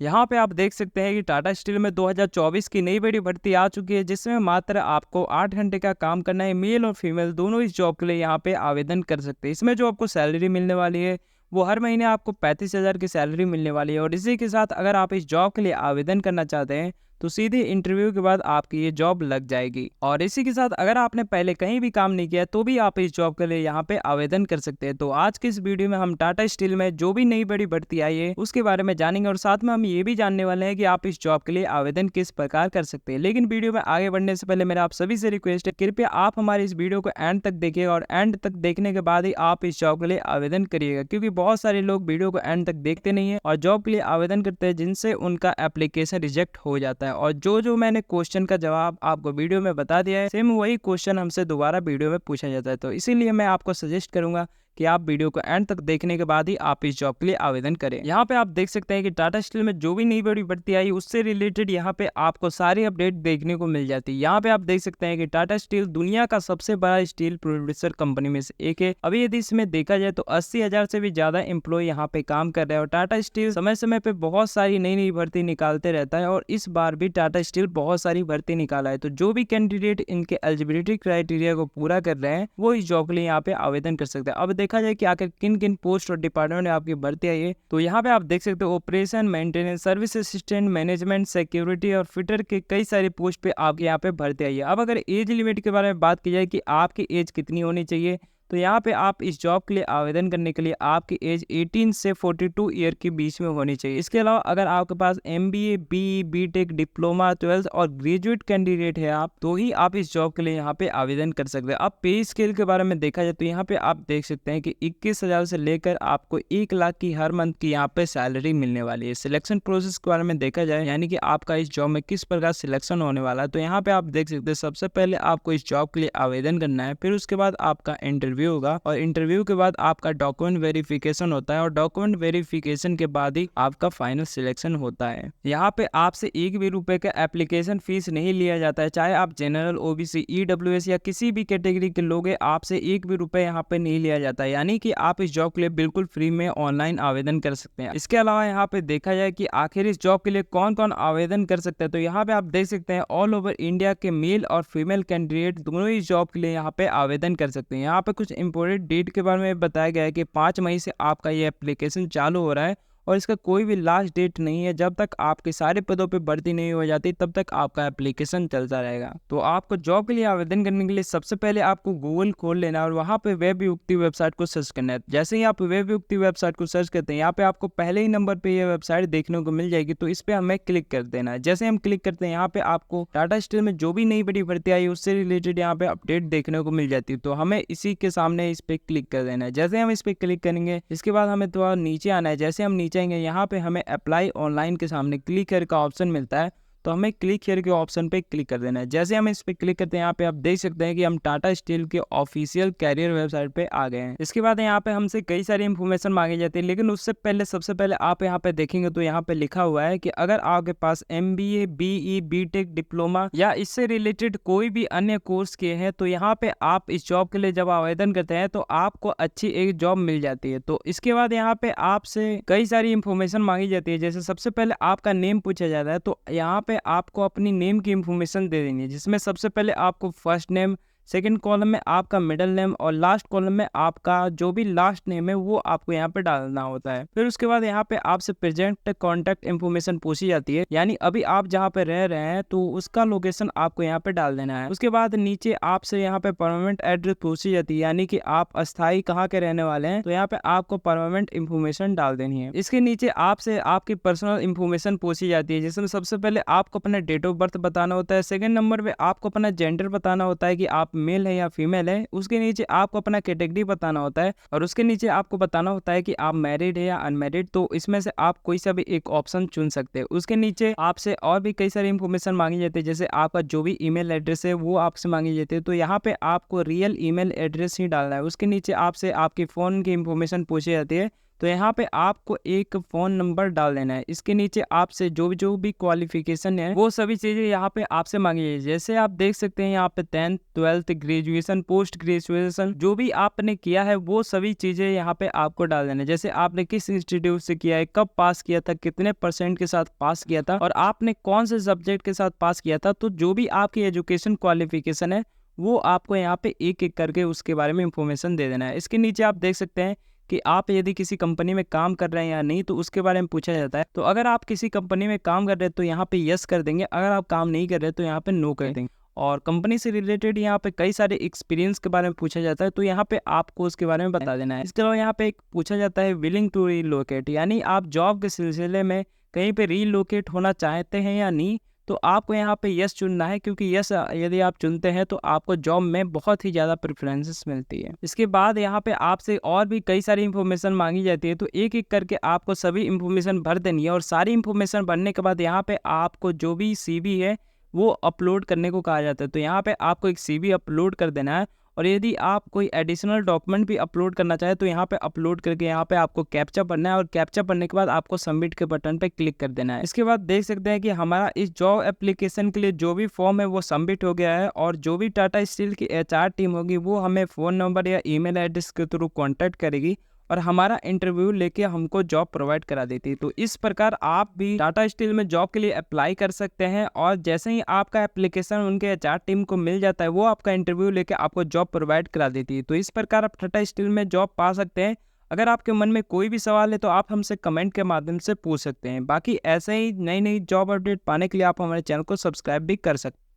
यहाँ पे आप देख सकते हैं कि टाटा स्टील में 2024 की नई बड़ी भर्ती आ चुकी है, जिसमें मात्र आपको 8 घंटे का काम करना है। मेल और फीमेल दोनों इस जॉब के लिए यहाँ पे आवेदन कर सकते हैं। इसमें जो आपको सैलरी मिलने वाली है वो हर महीने आपको 35,000 की सैलरी मिलने वाली है। और इसी के साथ अगर आप इस जॉब के लिए आवेदन करना चाहते हैं तो सीधे इंटरव्यू के बाद आपकी ये जॉब लग जाएगी। और इसी के साथ अगर आपने पहले कहीं भी काम नहीं किया तो भी आप इस जॉब के लिए यहाँ पे आवेदन कर सकते हैं। तो आज की इस वीडियो में हम टाटा स्टील में जो भी नई बड़ी भर्ती आई है उसके बारे में जानेंगे, और साथ में हम ये भी जानने वाले हैं कि आप इस जॉब के लिए आवेदन किस प्रकार कर सकते हैं। लेकिन वीडियो में आगे बढ़ने से पहले मेरा आप सभी से रिक्वेस्ट है, कृपया आप हमारे इस वीडियो को एंड तक देखिएगा और एंड तक देखने के बाद ही आप इस जॉब के लिए आवेदन करिएगा, क्योंकि बहुत सारे लोग वीडियो को एंड तक देखते नहीं है और जॉब के लिए आवेदन करते हैं, जिनसे उनका एप्लीकेशन रिजेक्ट हो जाता है। और जो मैंने क्वेश्चन का जवाब आपको वीडियो में बता दिया है, सेम वही क्वेश्चन हमसे दोबारा वीडियो में पूछा जाता है। तो इसीलिए मैं आपको सजेस्ट करूंगा कि आप वीडियो को एंड तक देखने के बाद ही आप इस जॉब के लिए आवेदन करें। यहाँ पे आप देख सकते हैं कि टाटा स्टील में जो भी नई बड़ी भर्ती आई उससे रिलेटेड यहाँ पे आपको सारी अपडेट देखने को मिल जाती है। यहाँ पे आप देख सकते हैं कि टाटा स्टील दुनिया का सबसे बड़ा स्टील प्रोड्यूसर कंपनी में से एक है। अभी यदि इसमें देखा जाए तो 80,000 से भी ज्यादा एम्प्लॉय यहाँ पे काम कर रहे हैं। और टाटा स्टील समय समय पे बहुत सारी नई नई भर्ती निकालते रहता है, और इस बार भी टाटा स्टील बहुत सारी भर्ती निकाला है। तो जो भी कैंडिडेट इनके एलिजिबिलिटी क्राइटेरिया को पूरा कर रहे हैं वो इस जॉब के लिए यहाँ पे आवेदन कर सकते हैं। अब देखा जाए कि आखिर किन किन पोस्ट और डिपार्टमेंट में आपकी भर्ती आई है, तो यहाँ पे आप देख सकते हो operation, maintenance, service assistant, management, security और फिटर के कई सारे पोस्ट पे आपके यहाँ पे भर्ती आई है। अब अगर एज लिमिट के बारे में बात की जाए कि आपकी एज कितनी होनी चाहिए, तो यहाँ पे आप इस जॉब के लिए आवेदन करने के लिए आपकी एज 18 से 42 ईयर के बीच में होनी चाहिए। इसके अलावा अगर आपके पास MBA, BE, BTech, diploma, 12th और ग्रेजुएट कैंडिडेट है आप, तो ही आप इस जॉब के लिए यहाँ पे आवेदन कर सकते हैं। अब पे स्केल के बारे में देखा जाए तो यहाँ पे आप देख सकते हैं कि 21,000 से लेकर आपको 1 लाख की हर मंथ की यहाँ पे सैलरी मिलने वाली है। सिलेक्शन प्रोसेस के बारे में देखा जाए, यानी कि आपका इस जॉब में किस प्रकार सिलेक्शन होने वाला है, तो यहाँ पे आप देख सकते हैं सबसे पहले आपको इस जॉब के लिए आवेदन करना है, फिर उसके बाद आपका इंटरव्यू होगा, और इंटरव्यू के बाद आपका डॉक्यूमेंट वेरिफिकेशन होता है, और डॉक्यूमेंट वेरिफिकेशन के बाद ही आपका फाइनल सिलेक्शन होता है। यहाँ पे आपसे 1 भी रुपए का एप्लीकेशन फीस नहीं लिया जाता है। चाहे आप जनरल, OBC, EWS या किसी भी कैटेगरी के लोग हैं, आपसे 1 भी रुपए यहाँ पे नहीं लिया जाता है। यानी कि आप इस जॉब के लिए बिल्कुल फ्री में ऑनलाइन आवेदन कर सकते हैं। इसके अलावा यहाँ पे देखा जाए कि आखिर इस जॉब के लिए कौन कौन आवेदन कर सकता है, तो यहाँ पे आप देख सकते हैं ऑल ओवर इंडिया के मेल और फीमेल कैंडिडेट दोनों इस जॉब के लिए यहाँ पे आवेदन कर सकते हैं। यहाँ पे कुछ इंपोर्टेंट डेट के बारे में बताया गया है कि 5 मई से आपका ये एप्लीकेशन चालू हो रहा है, और इसका कोई भी लास्ट डेट नहीं है। जब तक आपके सारे पदों पे भर्ती नहीं हो जाती तब तक आपका एप्लीकेशन चलता रहेगा। तो आपको जॉब के लिए आवेदन करने के लिए सबसे पहले आपको गूगल खोल लेना है और वहाँ पे वेब युक्ति वेबसाइट को सर्च करना है। जैसे ही आप वेब युक्ति वेबसाइट को सर्च करते हैं, यहाँ पे आपको पहले ही नंबर पे ये वेबसाइट देखने को मिल जाएगी, तो इस पे हमें क्लिक कर देना है। जैसे हम क्लिक करते हैं, यहाँ पे आपको टाटा स्टील में जो भी नई बड़ी भर्ती आई उससे रिलेटेड यहाँ पे अपडेट देखने को मिल जाती है। तो हमें इसी के सामने इस पे क्लिक कर देना है। जैसे हम इस पे क्लिक करेंगे, इसके बाद हमें थोड़ा नीचे आना है। जैसे हम नीचे आएंगे, यहाँ पे हमें अप्लाई ऑनलाइन के सामने क्लिक हियर का ऑप्शन मिलता है, तो हमें क्लिक हियर के ऑप्शन पे क्लिक कर देना है। जैसे हम इस पे क्लिक करते हैं, यहाँ पे आप देख सकते हैं कि हम टाटा स्टील के ऑफिशियल कैरियर वेबसाइट पे आ गए हैं। इसके बाद यहाँ पे हमसे कई सारी इंफॉर्मेशन मांगी जाती है, लेकिन उससे पहले सबसे पहले आप यहाँ पे देखेंगे तो यहाँ पे लिखा हुआ है कि अगर आपके पास MBA, BE, BTech, डिप्लोमा या इससे रिलेटेड कोई भी अन्य कोर्स किए हैं, तो यहाँ पे आप इस जॉब के लिए जब आवेदन करते हैं तो आपको अच्छी एक जॉब मिल जाती है। तो इसके बाद यहाँ पे आपसे कई सारी इंफॉर्मेशन मांगी जाती है। जैसे सबसे पहले आपका नेम पूछा जाता है, तो यहाँ पे आपको अपनी नेम की इंफॉर्मेशन दे देनी है, जिसमें सबसे पहले आपको फर्स्ट नेम, सेकंड कॉलम में आपका मिडिल नेम और लास्ट कॉलम में आपका जो भी लास्ट नेम है वो आपको यहाँ पे डालना होता है। फिर उसके बाद यहाँ पे आपसे प्रेजेंट कॉन्टैक्ट इन्फॉर्मेशन पूछी जाती है, यानी अभी आप जहाँ पे रह रहे हैं तो उसका लोकेशन आपको यहाँ पे डाल देना है। उसके बाद नीचे आपसे यहाँ पे परमानेंट एड्रेस पूछी जाती है, यानी कि आप अस्थायी कहाँ के रहने वाले हैं, तो यहाँ पे आपको परमानेंट इन्फॉर्मेशन डाल देनी है। इसके नीचे आपसे आपकी पर्सनल इन्फॉर्मेशन पूछी जाती है, जिसमें सबसे पहले आपको अपना डेट ऑफ बर्थ बताना होता है। सेकंड नंबर पे आपको अपना जेंडर बताना होता है कि आप मेल है या फीमेल है। उसके नीचे आपको अपना कैटेगरी बताना होता है, और उसके नीचे आपको बताना होता है कि आप मैरिड है या अनमैरिड, तो इसमें से आप कोई सा भी एक ऑप्शन चुन सकते हैं। उसके नीचे आपसे और भी कई सारी इंफॉर्मेशन मांगी जाती है, जैसे आपका जो भी ईमेल एड्रेस है वो आपसे मांगी जाती है, तो यहाँ पे आपको रियल ईमेल एड्रेस ही डालना है। उसके नीचे आपसे आपकी फ़ोन की इंफॉर्मेशन पूछी जाती है तो यहाँ पे आपको एक फ़ोन नंबर डाल देना है। इसके नीचे आपसे जो भी क्वालिफ़िकेशन है वो सभी चीज़ें यहाँ पे आपसे माँगी है। जैसे आप देख सकते हैं यहाँ पे 10th, 12th, graduation, post graduation जो भी आपने किया है वो सभी चीज़ें यहाँ पे आपको डाल देना है। जैसे आपने किस इंस्टीट्यूट से किया है, कब पास किया था, कितने % के साथ पास किया था और आपने कौन से सब्जेक्ट के साथ पास किया था। तो जो भी आपकी एजुकेशन क्वालिफ़िकेशन है वो आपको यहाँ पे एक-एक करके उसके बारे में इन्फॉर्मेशन दे देना है। इसके नीचे आप देख सकते हैं कि आप यदि किसी कंपनी में काम कर रहे हैं या नहीं, तो उसके बारे में पूछा जाता है। तो अगर आप किसी कंपनी में काम कर रहे हैं तो यहाँ पे यस कर देंगे, अगर आप काम नहीं कर रहे तो यहाँ पे नो कर देंगे। और कंपनी से रिलेटेड यहाँ पे कई सारे एक्सपीरियंस के बारे में पूछा जाता है, तो यहाँ पे आपको उसके बारे में बता देना है। इसके अलावा यहाँ पे एक पूछा जाता है विलिंग टू रीलोकेट, यानी आप जॉब के सिलसिले में कहीं पे रीलोकेट होना चाहते हैं या नहीं, तो आपको यहाँ पे यस चुनना है, क्योंकि यस यदि आप चुनते हैं तो आपको जॉब में बहुत ही ज़्यादा प्रेफरेंसेस मिलती है। इसके बाद यहाँ पे आपसे और भी कई सारी इन्फॉर्मेशन मांगी जाती है, तो एक एक करके आपको सभी इन्फॉर्मेशन भर देनी है। और सारी इन्फॉर्मेशन भरने के बाद यहाँ पे आपको जो भी CV है वो अपलोड करने को कहा जाता है। तो यहाँ पे आपको एक CV अपलोड कर देना है। और यदि आप कोई एडिशनल डॉक्यूमेंट भी अपलोड करना चाहे तो यहाँ पे अपलोड करके यहाँ पे आपको कैप्चा भरना है, और कैप्चा भरने के बाद आपको सबमिट के बटन पे क्लिक कर देना है। इसके बाद देख सकते हैं कि हमारा इस जॉब एप्लीकेशन के लिए जो भी फॉर्म है वो सबमिट हो गया है, और जो भी टाटा स्टील की HR टीम होगी वो हमें फ़ोन नंबर या ईमेल एड्रेस के थ्रू कॉन्टैक्ट करेगी और हमारा इंटरव्यू लेके हमको जॉब प्रोवाइड करा देती है। तो इस प्रकार आप भी टाटा स्टील में जॉब के लिए अप्लाई कर सकते हैं, और जैसे ही आपका एप्लीकेशन उनके HR टीम को मिल जाता है वो आपका इंटरव्यू लेके आपको जॉब प्रोवाइड करा देती है। तो इस प्रकार आप टाटा स्टील में जॉब पा सकते हैं। अगर आपके मन में कोई भी सवाल है तो आप हमसे कमेंट के माध्यम से पूछ सकते हैं। बाकी ऐसे ही नई नई जॉब अपडेट पाने के लिए आप हमारे चैनल को सब्सक्राइब भी कर सकते हैं।